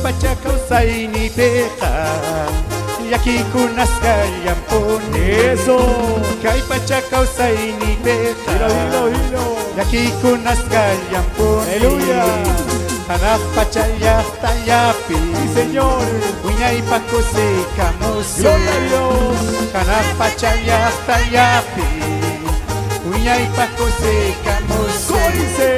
pacha kawsayni peqa llakikunaskayllampuni. Eso. Kay pacha kawsayni peqa Dilo. llakikunaskayllampuni. Aleluya. Hanaq pacha llaqtallapi Sí, Señor. wiñaypa kusikamusun. Gloria a Dios. Hanaq pacha llaqtallapi wiñaypa kusikamusun. ¿Cómo dice?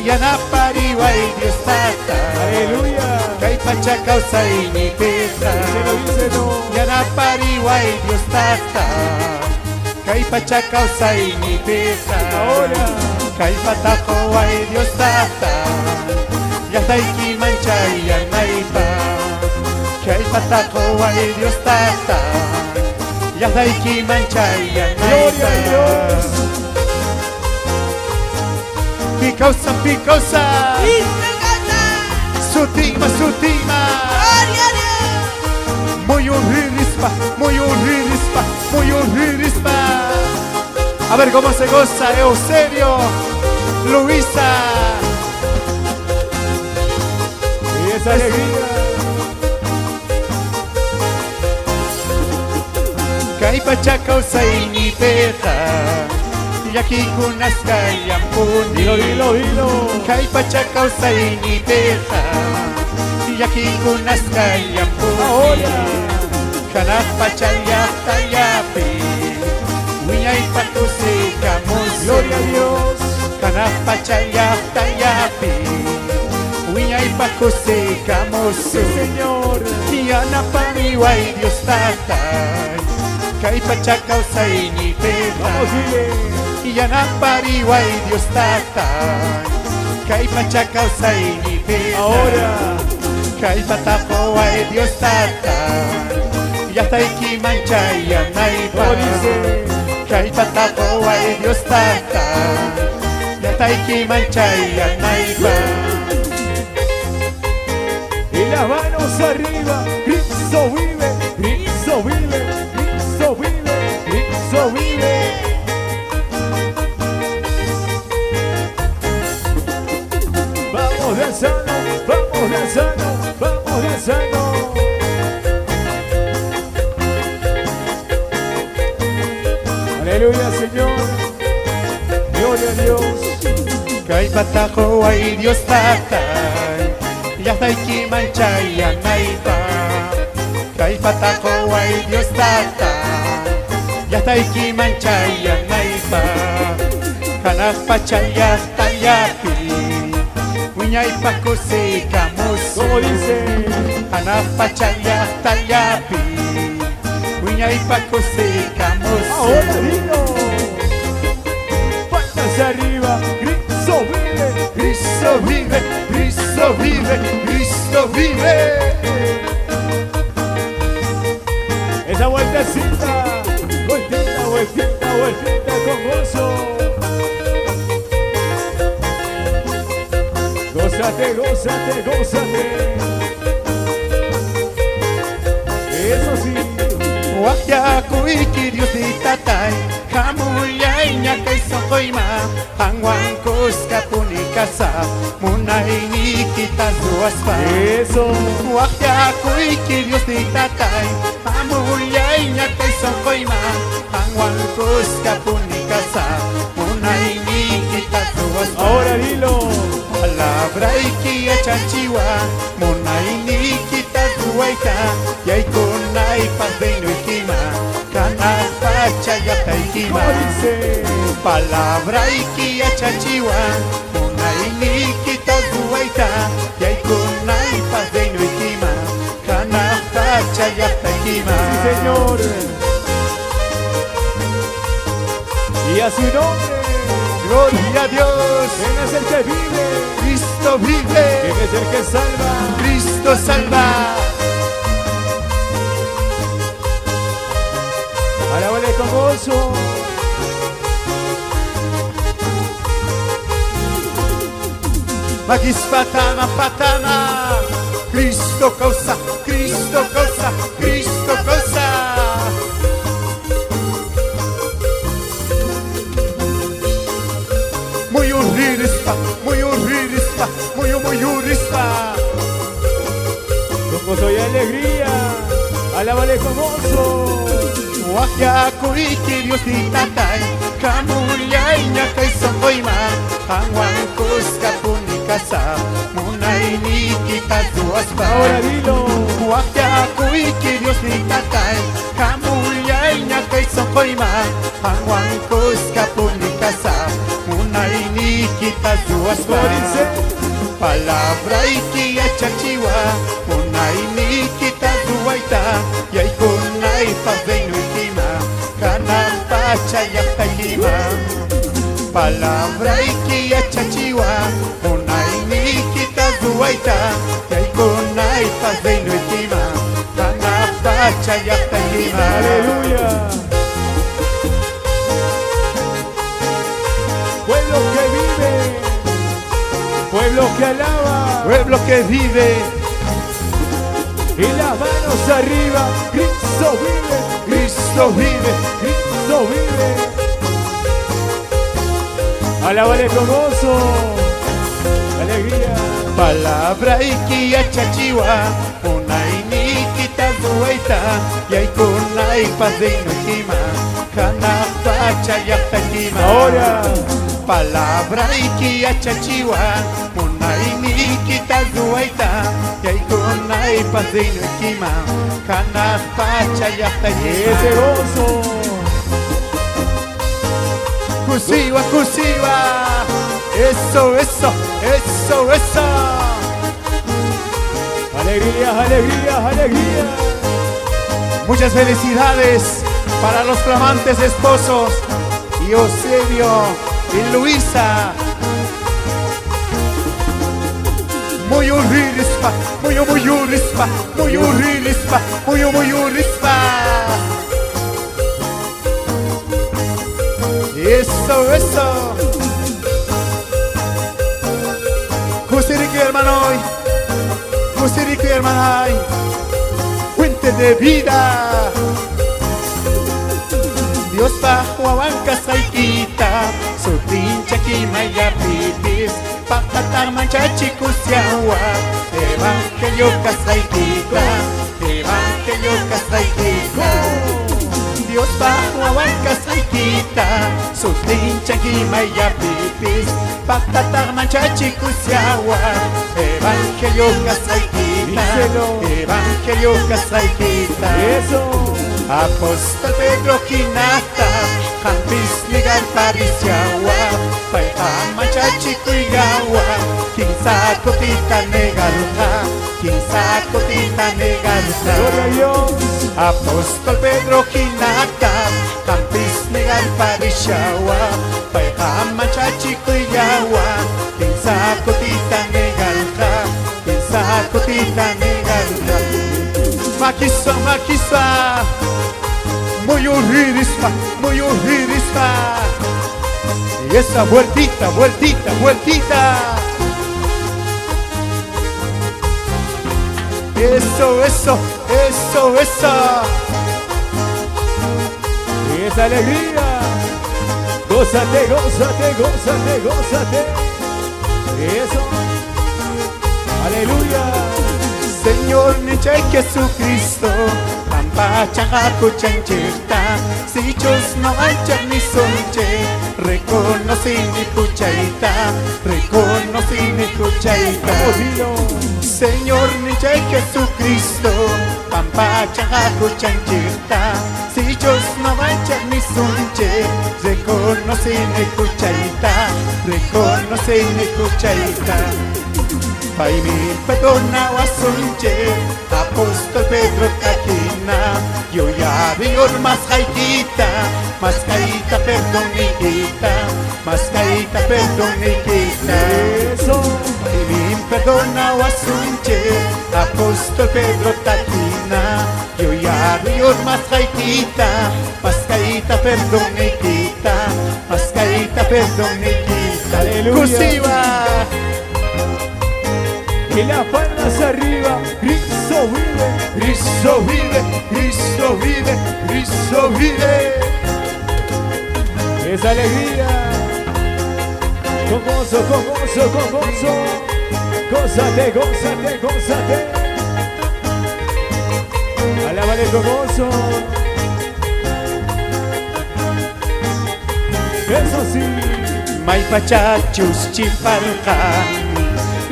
Yanapariway Dios tata. Aleluya. Kay pacha kawsayni peqa Se lo dice no. Yanapariway Dios tata. Kay pacha kawsayni peqa Ahora. Kay pataqoway Dios tata. Llaqtayki manchayanaypa. Kay pataqoway Dios tata. Llaqtayki manchayanaypa. Gloria a Dios. Picausa, picausa. Sutima. Muy urririspa. A ver cómo se goza Eusebio, Luisa. Y esa alegría. Kay pacha kawsayni peqa llakikunaskayllampuni. Dilo. Kay pacha kawsayni peqa llakikunaskayllampuni. Ahora. Hanaq pacha llaqtallapi wiñaypa kusikamusun. Gloria a Dios. Hanaq pacha llaqtallapi wiñaypa kusikamusun. Sí, Señor. Yanapariway Dios tatay kay pacha kawsayni peqa Vamos, dile. Yanapariway Dios tatay kay pacha kawsayni peqa Ahora. kay pataqoway Dios tatay llaqtayki manchayanaypa. ¿Cómo dice? Kay pataqoway Dios tatay llaqtayki manchayanaypa. Y las manos arriba. Cristo vive. Vamos danzando. Aleluya, Señor. Gloria a Dios. Kay pataqoway Dios tatay llaqtayki manchayanaypa. Kay pataqoway Dios tatay llaqtayki manchayanaypa. Hanaq pacha llaqtallapi wiñaypa kusikamusun. ¿Cómo dice? Hanaq pacha llaqtallapi wiñaypa kusikamusun. Ahora dilo. Palmas arriba. Cristo vive. Esa vueltecita. Vueltita con gozo. Gózate. Eso sí. Wakyakuiki Dios di tatay hamuyay ñakay sokoyma hangwan kuskapunikasa munay nikita zuaspa. Eso. Wakyakuiki Dios di tatay hamuyay ñakay sokoyma hangwan kuskapunikasa munay nikita zuaspa. Ahora dilo. Palabra iki achachiwa munay nikita zuaita yaykunay pasbeino ikima kanaq pacha llaqtaykima. ¿Cómo dice? Palabra iki achachiwa munay nikita zuaita yaykunay pasbeino ikima kanaq pacha llaqtaykima. Sí, Señor. Y a su nombre. Gloria a Dios. ¿Quién es el que vive? Cristo vive. ¿Quién es el que salva? Cristo salva. Alábale con gozo. Magis patana. Cristo causa. Muy urririspa. gozo y alegría. Alábale con gozo. Wakiaku iki Dios di tatay Kamulay niya kay Sangoyma Hangwang kuska punikasa Munay ni kita duas ba Ahora dilo. Wakiaku iki Dios di tatay Kamulay niya kay Sangoyma Hangwang kuska punikasa Munay ni kita duas ba Palabra iki achachiwa Munay ni kita duwaita Yay kunay paveno ikima Kanang pachayak taylima Palabra iki achachiwa Munay ni kita duwaita Yay kunay paveno ikima Kanang pachayak taylima Aleluya. Pueblo que vive, pueblo que alaba, Pueblo que vive y las manos arriba. Cristo vive, Cristo vive Cristo vive. Alábale con gozo, alegría. Palabra iki achachiwa Unay ni kita duwaita Yay kunay paveno ikima Kanang pachayak taylima Ahora, Palabra iki achachiwa Munay ni kita duwaita Yay kunay paveno ikima Kanang pachayak ese taylima gozo. Kusiwa, kusiwa Eso, eso, eso, eso Alegrías, alegrías, alegrías. Muchas felicidades para los flamantes esposos y Eusebio y Luisa. Muy urrispa, muy urrispa, muy urrispa, muy urrispa. Eso, eso. Kusiriki hermanoy, Kusiriki hermanay. Fuente de vida. Dios bajo abanca saikita, su pincha kimaya pitis, pakatar manchachi kusiawa, evangelio kasaikita, evangelio kasaikita. Dios bajo abanca saikita, su pincha kimaya pitis, pakatar manchachi kusiawa, evangelio kasaikita, Díselo. evangelio kasaikita. Eso. Apóstol Pedro Kinata, Hampis Ligar Parisiawa, Paihama Chachikuigawa, Kinsa Kotita Negaruta, Kinsa Kotita Gloria a Negaruta. Dios. Apóstol Pedro Kinata, Hampis Ligar Parisiawa, Paihama Chachikuigawa, Kinsa Kotita Negaruta, Kinsa Kotita Negaruta. Makisa, makisa. Muy urrispa, muy urrispa. Y esa vueltita, vueltita, vueltita. Eso, eso, eso, eso. Y esa alegría. Gózate, gózate, gózate, gózate. Eso. Aleluya. Señor Niche Jesucristo, Pampachanga Kuchanchirta, si chos no ancha ni sonche, reconocí mi cuchaita, reconocí mi cuchaita. Señor Niche Jesucristo, Pampachanga Kuchanchirta, si chos no ancha ni sonche, reconocí mi cuchaita, reconocí mi cuchaita. Pai mi perdona wasunche, Apóstol Pedro Kakina, yo ya vior más caita perdón nikita, más caita perdón nikita. Eso. Pai mi perdona wasunche, Apóstol Pedro Kakina, yo ya vior más caita perdón nikita, más caita perdón nikita. Aleluya. Cursiva. Y las palmas arriba, Cristo vive. Cristo vive, Cristo vive, Cristo vive. Esa alegría. Con gozo, con gozo, con gozo. Gózate, gózate, gózate. con gozo. Eso sí. Maypachachus chimpalkan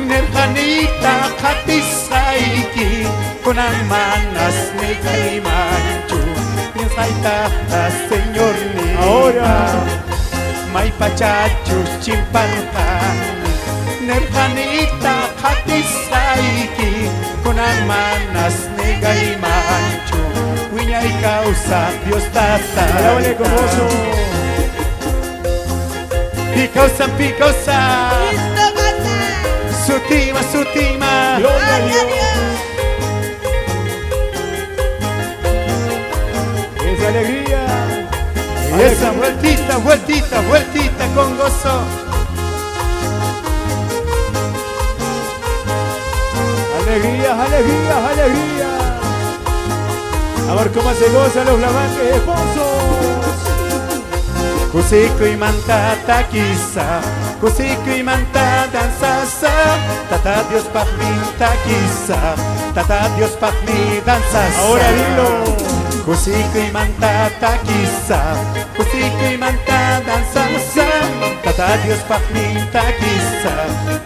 Nerjanita katisaiki Kunang manas ni kaimanchu Pinsaita señor ni Ahora. Maypachachus chimpalkan Nerjanita katisaiki Kunang manas ni kaimanchu Wiñay causa Dios tata Alábale con gozo. Picausa, picausa Cristo goza. Sutima, sutima Gloria a Dios. Esa alegría. Y esa vueltita, vueltita, vueltita con gozo Alegría, alegría, alegría. A ver cómo se gozan los flamantes esposos. Kusiko y manta taquisa Kusiko y manta danzasa Tata Dios pachmi taquisa Tata Dios pachmi danzasa Ahora dilo. Kusiko y manta taquisa Kusiko y manta danzasa Tata Dios pachmi taquisa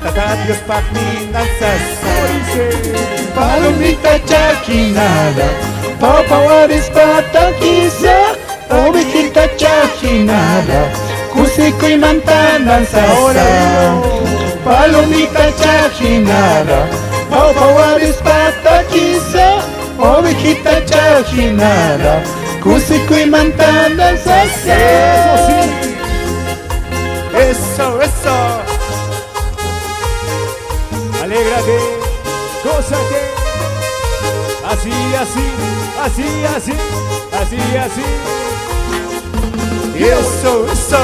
Tata Dios pachmi danzasa Dice. Palomita chajinada, papawaris pataquisa, ovejita chajinada, cusico y manta danzasa. Palomita chajinada, papawaris pataquisa, ovejita chajinada, cusico y manta danzasa. Eso sí. Eso, eso. Alégrate, gózate. Así, así, así, así, así, así. Y eso, eso.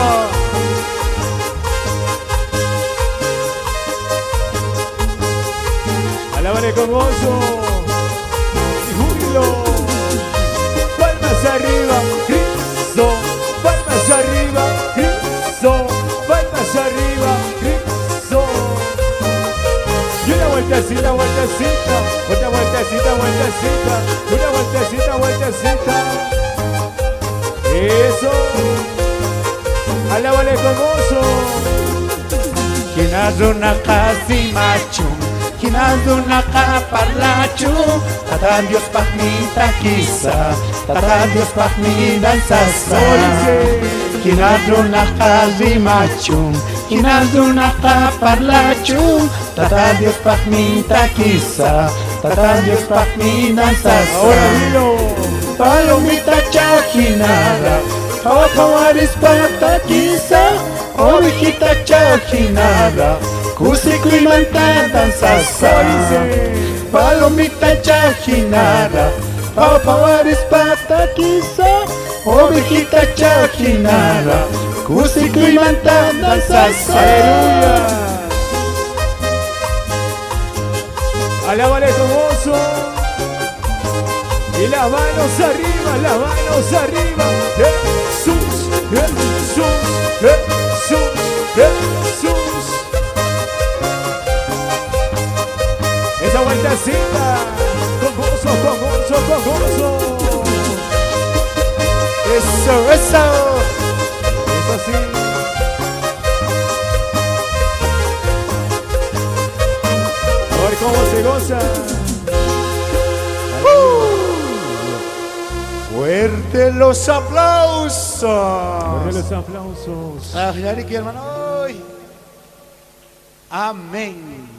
Alábale con gozo y júbilo. Palmas arriba, Cristo. Palmas arriba, Cristo. Palmas arriba, Cristo. Y una vueltecita, vueltecita. Otra vueltecita, vueltecita. Una vueltecita, vueltecita. Eso. Alábale con gozo. Kinazuna kasi machum, kinazuna ka parlachum, tata Dios pachmi taquisa, tata Dios pachmi danzasa. Kinazuna kasi machum, kinazuna ka parlachum, tata Dios pachmi taquisa, tata Dios pachmi danzasa. Ahora dilo. Palomita chajinada, papawaris pataquisa, ovejita chajinada, cusico y manta danzasa. Palomita chajinada, papawaris pataquisa, ovejita chajinada, cusico y manta danzasa. Aleluya. Alábale con gozo. Y las manos arriba, las manos arriba. Jesús, Jesús, Jesús, Jesús. Esa vueltecita. Con gozo, con gozo, con gozo. Eso, eso. Eso sí. A ver cómo se goza. Fuerte los aplausos. Ponle los aplausos. Ay, hermano. Amén.